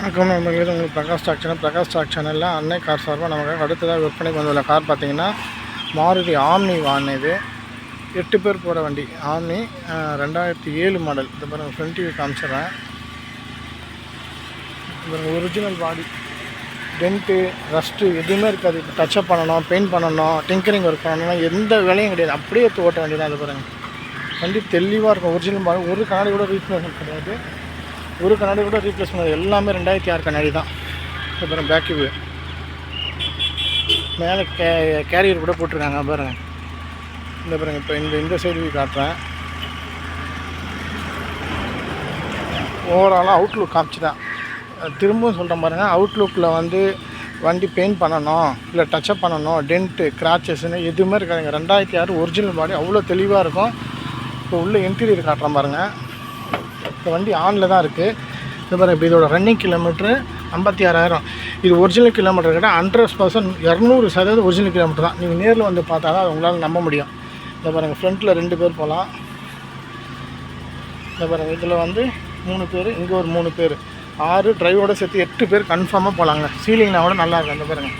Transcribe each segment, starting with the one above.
வணக்கம் நண்பர்களே, உங்களுக்கு பிரகாஷ் ஸ்டாக் சேனலில் அன்னை கார் சார்பாக நமக்கு அடுத்ததாக விற்பனைக்கு வந்துள்ள கார் பார்த்திங்கன்னா மாருதி ஆம்னி வான். இது 8 பேர் போகிற வண்டி ஆம்னி 2007 மாடல். இது பாருங்கள், ஃப்ரண்ட் வியூ காமிச்சிட்றேன். பாருங்கள், ஒரிஜினல் பாடி, டென்ட்டு ரஸ்ட்டு எதுவுமே இருக்காது. இப்போ டச்சப் பண்ணணும், பெயிண்ட் பண்ணணும், டிங்கரிங் ஒர்க் பண்ணணும்னா எந்த வேலையும் கிடையாது. அப்படியே எடுத்து ஓட்ட வேண்டியதான். அது பாருங்கள், வண்டி தெளிவாக இருக்கும். ஒரிஜினல் பாடி, ஒரு கண்ணாடி கூட ரீப்ளேஸ்மெண்ட் கிடையாது. ஒரு கண்ணாடி கூட ரீப்ளேஸ் பண்ணது, எல்லாமே 2006 கண்ணாடி தான். அப்புறம் பேக் வியூ மேலே கேரியர் கூட போட்டிருக்காங்க பாருங்கள். இந்த பாருங்கள், இப்போ இந்த சைடு வியூ காட்டுறேன். ஓவராலாக அவுட்லுக் காமிச்சுதான் திரும்பவும் சொல்கிறேன் பாருங்கள். அவுட்லுக்கில் வந்து வண்டி பெயிண்ட் பண்ணணும், இல்லை டச்சப் பண்ணணும், டென்ட்டு கிராச்சஸ்ன்னு எதுவுமே இருக்காதுங்க. 2006 ஒரிஜினல் பாடி, அவ்வளோ தெளிவாக இருக்கும். இப்போ உள்ள இன்டீரியர் காட்டுறேன் பாருங்கள். இந்த வண்டி ஆனில் தான் இருக்குது. இது பாருங்கள், இப்போ இதோட ரன்னிங் கிலோமீட்ரு 56,000. இது ஒரிஜினல் கிலோமீட்டர் கிட்ட 100% 200% ஒரிஜினல் கிலோமீட்டர் தான். நீங்கள் நேரில் வந்து பார்த்தா தான் அது உங்களால் நம்ப முடியும். இந்த பாருங்கள், ஃப்ரண்ட்டில் 2 பேர் போகலாம். இந்த பாருங்கள், இதில் வந்து 3 பேர், இங்கே ஒரு 3 பேர், 6 டிரைவோடு சேர்த்து 8 பேர் கன்ஃபார்மாக போகலாங்க. சீலிங்னா கூட நல்லாயிருக்கும். இந்த பாருங்கள்,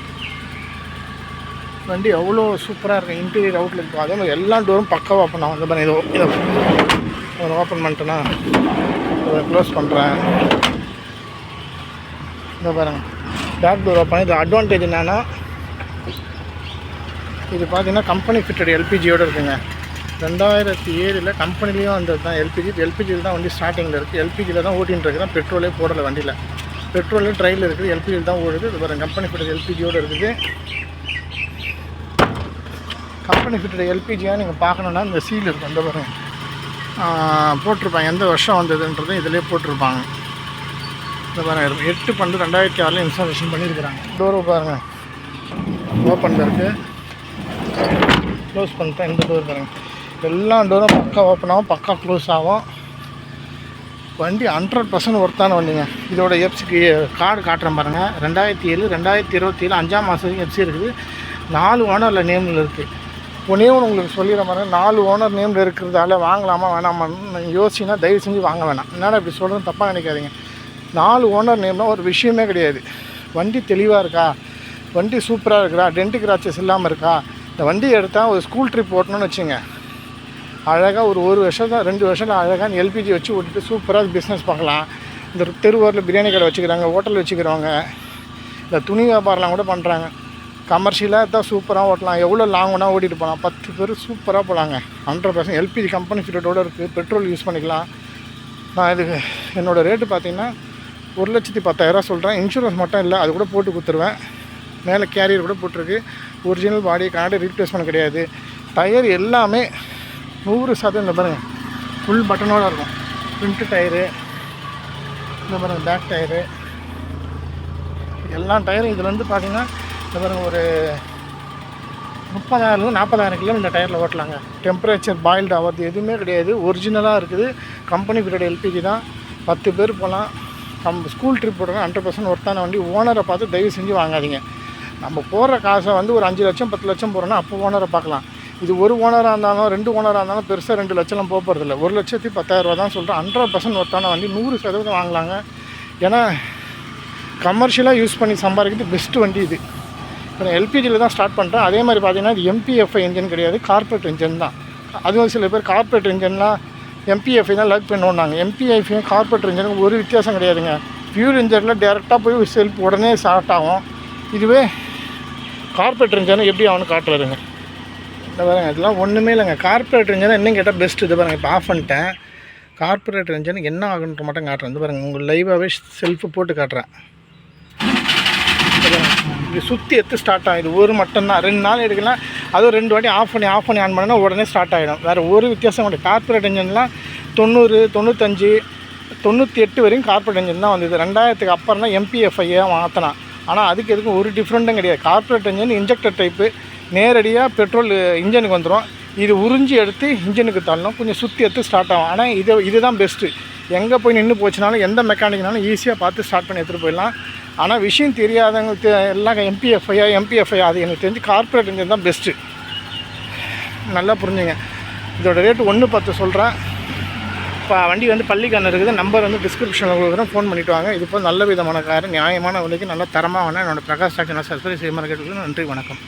வண்டி அவ்வளோ சூப்பராக இருக்கும். இன்டீரியர் அவுட்டில் இருக்கும். அதே மாதிரி எல்லா டோரும் பக்காவாக பண்ணலாம். இந்த பாருங்கள், இதை ஓப்பன் பண்ணிட்டேன்னா இதை க்ளோஸ் பண்ணுறேன். இந்த பாருங்கள், பேக் டோர் ஓப்பன். இது அட்வான்டேஜ் என்னென்னா, இது பார்த்தீங்கன்னா கம்பெனி ஃபிட்டட் எல்பிஜியோடு இருக்குங்க. 2007 கம்பெனிலையும் வந்தது தான் எல்பிஜியில் தான் வண்டி ஸ்டார்டிங்கில் இருக்குது. எல்பிஜியில் தான் ஓட்டின்னு இருக்கிறேன். பெட்ரோலே போடலை வண்டியில். பெட்ரோலே ட்ரையில் இருக்குது, எல்பிஜியில் தான் ஓடுது. இது பாருங்கள், கம்பெனி ஃபிட்டட் எல்பிஜியோடு இருக்குது. கம்பெனி ஃபிட்டட் எல்பிஜியாக நீங்கள் பார்க்கணுன்னா இந்த சீல் இருக்கும். இந்த பாருங்கள், போட்டிருப்பாங்க எந்த வருஷம் வந்ததுன்றதும் இதிலே போட்டிருப்பாங்க. இந்த பாருங்கள், 8/12/2006 இன்ஸ்டாலேஷன் பண்ணியிருக்கிறாங்க. டோரை பாருங்கள், ஓப்பன் இருக்குது, க்ளோஸ் பண்ணிட்டேன். இந்த டோர் பாருங்கள், எல்லா டோரும் பக்கா ஓப்பன் ஆகும், பக்கா க்ளோஸ் ஆகும். வண்டி 100% ஒர்த்தான வண்டிங்க. இதோட எஃப்சிக்கு கார்டு காட்டுறேன் பாருங்கள். 2007 2027 5ஆம் மாதம் எஃப்சி இருக்குது. 4 ஓனரில் நேமில் இருக்குது. ஒன்றே ஒன்று உங்களுக்கு சொல்லிடுற மாதிரி, 4 ஓனர் நேமில் இருக்கிறதால வாங்கலாமா வேணாமான்னு யோசிச்சிங்கன்னா தயவு செஞ்சு வாங்க வேணாம். என்னடா இப்படி சொல்கிறது தப்பாக நினைக்காதீங்க. 4 ஓனர் நேம்னால் ஒரு விஷயமே கிடையாது. வண்டி தெளிவாக இருக்கா, வண்டி சூப்பராக இருக்குதா, டென்ட்டு கிராச்சஸ் இல்லாமல் இருக்கா, இந்த வண்டி எடுத்தால் ஒரு ஸ்கூல் ட்ரிப் ஓட்டணும்னு வச்சுங்க, அழகாக ஒரு வருஷம் 2 வருஷம் அழகாக எல்பிஜி வச்சு ஓட்டிட்டு சூப்பராக பிஸ்னஸ் பார்க்கலாம். இந்த தெருவோரில் பிரியாணி கடை வச்சுக்கிறாங்க, ஹோட்டல் வச்சுக்கிறவங்க, இந்த துணி வியாபாரம்லாம் கூட பண்ணுறாங்க. கமர்ஷியலாக தான் சூப்பராக ஓட்டலாம். எவ்வளோ லாங்குனா ஓட்டிகிட்டு போகலாம். 10 பேர் சூப்பராக போகலாங்க. 100% எல்பிஜி கம்பெனி ஃபிட்டோடு இருக்குது. பெட்ரோல் யூஸ் பண்ணிக்கலாம். நான் இதுக்கு என்னோடய ரேட்டு பார்த்திங்கன்னா 1,10,000 சொல்கிறேன். இன்சூரன்ஸ் மட்டும் இல்லை, அது கூட போட்டு கொடுத்துருவேன். மேலே கேரியர் கூட போட்டிருக்கு. ஒரிஜினல் பாடி, கண்ணாடி ரீப்ளேஸ்மெண்ட் கிடையாது. டயர் எல்லாமே 100% இந்த பாருங்கள், ஃபுல் பட்டனோடு இருக்கும். ஃப்ரண்ட்டு டயரு, இந்த பாருங்கள் பேக் டயரு, எல்லா டயரும் இதில் வந்து பார்த்திங்கன்னா இந்த பாருங்கள், ஒரு 30,000 40,000 கிலோ இந்த டயரில் ஓட்டலாங்க. டெம்பரேச்சர் பாயில்டு ஆகிறது எதுவுமே கிடையாது. ஒரிஜினலாக இருக்குது. கம்பெனி ஃபிட்டட் எல்பிஜி தான். 10 பேர் போகலாம். ஸ்கூல் ட்ரிப் போடுறாங்க. 100% ஒர்த்தான வண்டி. ஓனரை பார்த்து தயவு செஞ்சு வாங்காதீங்க. நம்ம போடுற காசை வந்து ஒரு 5 லட்சம் 10 லட்சம் போகிறோன்னா அப்போ ஓனரை பார்க்கலாம். இது ஒரு ஓனராக இருந்தாலும் 2 ஓனராக இருந்தாலும் பெருசாக 2 லட்சம்லாம் போகிறதில்ல. 1,10,000 தான் சொல்கிறேன். 100% ஒர்த்தான வண்டி. 100% வாங்கலாங்க. ஏன்னா கமர்ஷியலாக யூஸ் பண்ணி சம்பாதிக்கிறது பெஸ்ட்டு வண்டி இது. இப்போ நான் எல்பிஜியில் தான் ஸ்டார்ட் பண்ணுறேன். அதே மாதிரி பார்த்தீங்கன்னா இது எம்பிஎஃப்ஐ இன்ஜின் கிடையாது, கார்பரேட் இன்ஜின் தான். அதுவும் சில பேர் கார்பரேட் இன்ஜின்லாம் எம்பிஎஃப்ஐ தான் லைக் பண்ணுவாங்க. எம்பிஎஃப்ஐயும் கார்பரேட் இன்ஜினுக்கு ஒரு வித்தியாசம் கிடையாதுங்க. ஃபியூல் இன்ஜினில் டேரெக்டாக போய் செல்ஃப் உடனே ஸ்டார்ட் ஆகும். இதுவே கார்பரேட் இன்ஜினை எப்படி அவனு காட்டுறாருங்க. இந்த பாருங்க, இதெல்லாம் ஒன்றுமே இல்லைங்க. கார்பரேட் இன்ஜினை இன்னும் கேட்டால் பெஸ்ட்டு. இது பாருங்கள், இப்போ ஆஃப் பண்ணிட்டேன். கார்பரேட் இன்ஜின் என்ன ஆகுன்ற மட்டும் காட்டுறேன். இது பாருங்கள், உங்களுக்கு லைவாகவே செல்ஃபு போட்டு காட்டுறேன். இது சுற்றி எடுத்து ஸ்டார்ட் ஆகும். இது ஒரு மட்டும்தான். 2 நாள் எடுக்கலாம். அதுவும் 2 வாட்டி ஆஃப் பண்ணி ஆன் பண்ணால் உடனே ஸ்டார்ட் ஆகிடும். வேறு ஒரு வித்தியாசம் கிடையாது. கார்பரேட் இன்ஜின்லாம் 90 95 98 வரையும் கார்பரேட் இன்ஜின் தான் வந்தது. 2000க்கு அப்புறம் தான் எம்பிஎஃப்ஐயாக மாற்றலாம். ஆனால் அதுக்கு எதுக்கும் ஒரு டிஃப்ரெண்ட்டும் கிடையாது. கார்பரேட் இன்ஜின் இன்ஜெக்டர் டைப்பு, நேரடியாக பெட்ரோல் இன்ஜினுக்கு வந்துடும். இது உறிஞ்சி எடுத்து இன்ஜினுக்கு தள்ளணும். கொஞ்சம் சுற்றி எடுத்து ஸ்டார்ட் ஆகும். ஆனால் இதுதான் பெஸ்ட்டு. எங்கே போய் நின்று போச்சுனாலும் எந்த மெக்கானிக்னாலும் ஈஸியாக பார்த்து ஸ்டார்ட் பண்ணி எடுத்துகிட்டு போயிடலாம். ஆனால் விஷயம் தெரியாதவங்களுக்கு எல்லாம் எம்பிஎஃப்ஐ அது எனக்கு தெரிஞ்சு கார்பரேட் இன்ஜின் தான் பெஸ்ட்டு. நல்லா புரிஞ்சுங்க. இதோட ரேட்டு 1,10 சொல்கிறேன். இப்போ வண்டி வந்து பள்ளிக்கண்ணு இருக்குது. நம்பர் வந்து டிஸ்கிரிப்ஷனில் கொடுக்குறேன், ஃபோன் பண்ணிவிட்டு வாங்க. இது போல் நல்ல விதமான கார் நியாயமான விலைக்கு நல்ல தரமாக வேணால் என்னோடய பிரகாஷ் டாக்டர் சப்ஸ்கிரைப் செய்ய மாதிரி கேட்டுக்கொள்ளுங்க. நன்றி, வணக்கம்.